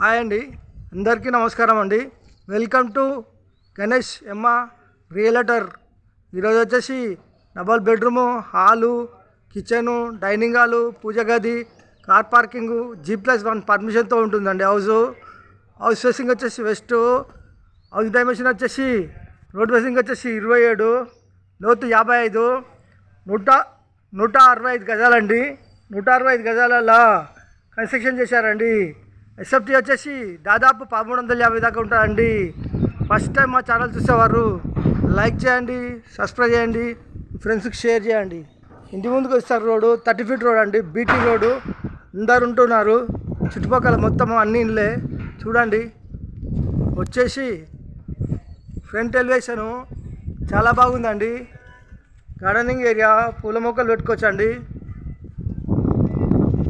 Hi అండి, అందరికీ నమస్కారం అండి. వెల్కమ్ టు గణేష్ ఎమ్మ రియల్టర్. ఈరోజు వచ్చేసి double bedroom, hall, kitchen, dining hall, పూజ గది, కార్ పార్కింగు, G+1 పర్మిషన్తో ఉంటుందండి. హౌస్ ఫేసింగ్ వచ్చేసి వెస్ట్, హౌస్ డైమెన్షన్ వచ్చేసి రోడ్ ఫేసింగ్ వచ్చేసి 27, లోతు 55, 165 గజాలండి. 165 గజాలలో కన్స్ట్రక్షన్ చేశారండి. ఎస్ఎఫ్టీ వచ్చేసి దాదాపు 1350 దాకా ఉంటుందండి. ఫస్ట్ టైం మా ఛానల్ చూసేవారు లైక్ చేయండి, సబ్స్క్రైబ్ చేయండి, ఫ్రెండ్స్కి షేర్ చేయండి. ఇంటి ముందుకు వస్తారు రోడ్డు 30 ఫీట్ రోడ్ అండి, బీటీ రోడ్డు. అందరు ఉంటున్నారు, చుట్టుపక్కల మొత్తం అన్ని ఇళ్ళే. చూడండి, వచ్చేసి ఫ్రంట్ ఎలివేషను చాలా బాగుందండి. గార్డెనింగ్ ఏరియా, పూల మొక్కలు పెట్టుకోవచ్చండి.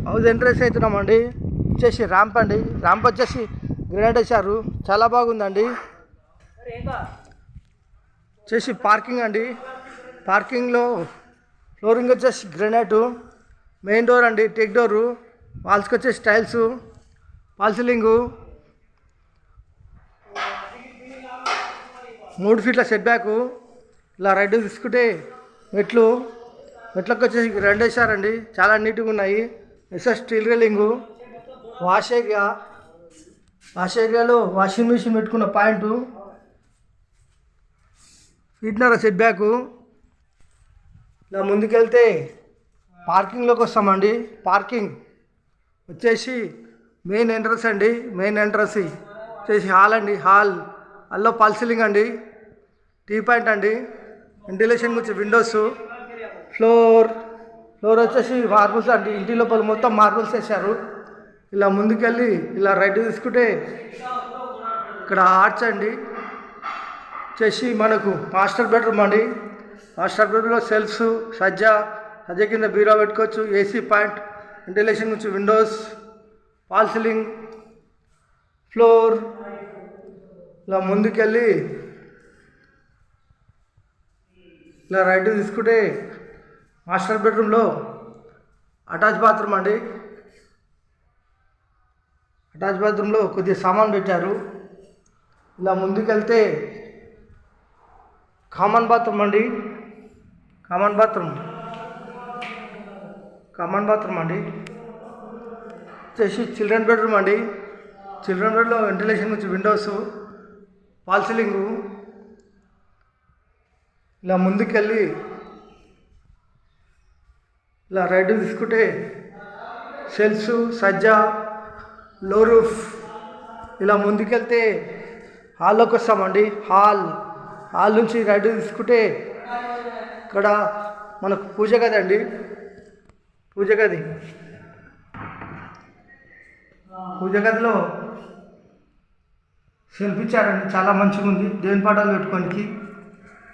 హౌస్ ఎంట్రెన్స్ అవుతున్నామండి. వచ్చేసి ర్యాంప్ అండి, ర్యాంప్ వచ్చేసి గ్రానైట్ వేశారు, చాలా బాగుందండి. వచ్చేసి పార్కింగ్ అండి, పార్కింగ్లో ఫ్లోరింగ్ వచ్చేసి గ్రానైట్, మెయిన్ డోర్ అండి టెక్ డోరు, వాల్స్కి వచ్చేసి టైల్స్, ఫాల్ సీలింగు, 3 ఫీట్ల సెట్ బ్యాకు. ఇలా రైట్ తీసుకుంటే మెట్లకు వచ్చేసి రెండు వేసారండి, చాలా నీట్గా ఉన్నాయి. స్టీల్ రైలింగు, వాష్ ఏరియాలో వాషింగ్ మిషన్ పెట్టుకున్న పాయింటు, ఫీట్నర సెట్ బ్యాకు. ఇలా ముందుకెళ్తే పార్కింగ్లోకి వస్తామండి. పార్కింగ్ వచ్చేసి మెయిన్ ఎంట్రన్స్ అండి. మెయిన్ ఎంట్రన్స్ వచ్చేసి హాల్ అండి. హాల్లో ఫాల్ సీలింగ్ అండి, టీ పాయింట్ అండి, వెంటిలేషన్ వచ్చి విండోస్, ఫ్లోర్ వచ్చేసి మార్బుల్స్ అండి. ఇంటి లోపల మొత్తం మార్బుల్స్ వేసారు. ఇలా ముందుకెళ్ళి ఇలా రైట్ తీసుకుంటే ఇక్కడ ఆర్చ్ అండి. వచ్చేసి మనకు మాస్టర్ బెడ్రూమ్ అండి. మాస్టర్ బెడ్రూమ్లో సెల్ఫ్స్, సజ్జ కింద బీరో పెట్టుకోవచ్చు, ఏసీ పాయింట్, వెంటిలేషన్ నుంచి విండోస్, ఫాల్ సీలింగ్, ఫ్లోర్. ఇలా ముందుకెళ్ళి ఇలా రైట్ తీసుకుంటే మాస్టర్ బెడ్రూమ్లో అటాచ్ బాత్రూమ్ అండి. అటాచ్ బాత్రూంలో కొద్దిగా సామాన్ పెట్టారు. ఇలా ముందుకెళ్తే కామన్ బాత్రూమ్ అండి. కామన్ బాత్రూమ్ అండి. వచ్చేసి చిల్డ్రన్ బెడ్రూమ్ అండి. చిల్డ్రన్ బెడ్లో వెంటిలేషన్ నుంచి విండోస్, ఫాల్ సీలింగు. ఇలా ముందుకెళ్ళి ఇలా రైట్ తీసుకుంటే సెల్ఫ్స్, సజ్జ, లో రూఫ్. ఇలా ముందుకెళ్తే హాల్లోకి వస్తామండి. హాల్ నుంచి రైట్ తీసుకుంటే ఇక్కడ మనకు పూజ గది అండి. పూజ గదిలో సెల్ఫ్ ఇచ్చారండి, చాలా మంచిగా ఉంది, దేవుని పాఠాలు పెట్టుకోనికి.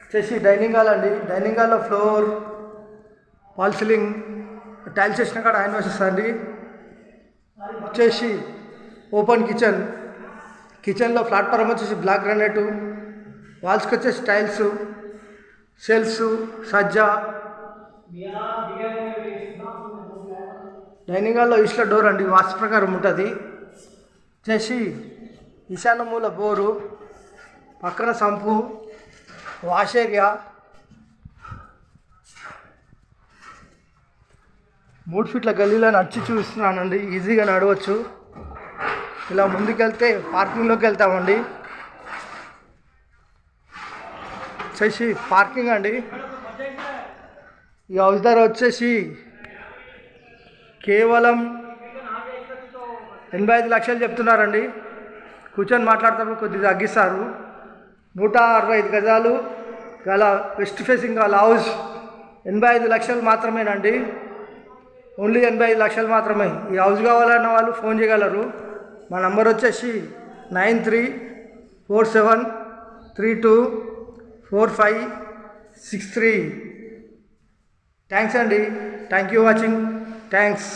వచ్చేసి డైనింగ్ హాల్ అండి. డైనింగ్ హాల్లో ఫ్లోర్, ఫాల్ సీలింగ్, టైల్స్ వేసిన కాడ ఆయన వస్తుందండి. వచ్చేసి ఓపెన్ కిచెన్లో ప్లాట్ఫారం వచ్చేసి బ్లాక్ గ్రానైట్, వాల్స్కి వచ్చేసి టైల్స్, షెల్ఫ్స్, సజ్జ. డైనింగ్ హాల్లో ఈస్ట్లో డోర్ అండి, వాస్తు ప్రకారం ఉంటుంది. వచ్చేసి ఈశాన్య మూల బోరు, పక్కన సంపు, వాష్ ఏరియా, 3 ఫీట్ల గల్లీలో నడిచి చూస్తున్నానండి, ఈజీగా నడవచ్చు. ఇలా ముందుకెళ్తే పార్కింగ్లోకి వెళ్తామండి. వచ్చేసి పార్కింగ్ అండి. ఈ హౌస్ ధర వచ్చేసి కేవలం 85 లక్షలు చెప్తున్నారండి. కూర్చొని మాట్లాడతాము, కొద్దిగా తగ్గిస్తారు. 165 గజాలు గల వెస్ట్ ఫేసింగ్ గల హౌస్ 85 లక్షలు మాత్రమేనండి. ఓన్లీ 85 లక్షలు మాత్రమే. ఈ హౌస్ కావాలన్న వాళ్ళు ఫోన్ చేయగలరు. మా నంబర్ వచ్చేసి 9347324563. థ్యాంక్స్ అండి. Thank you watching. థ్యాంక్స్.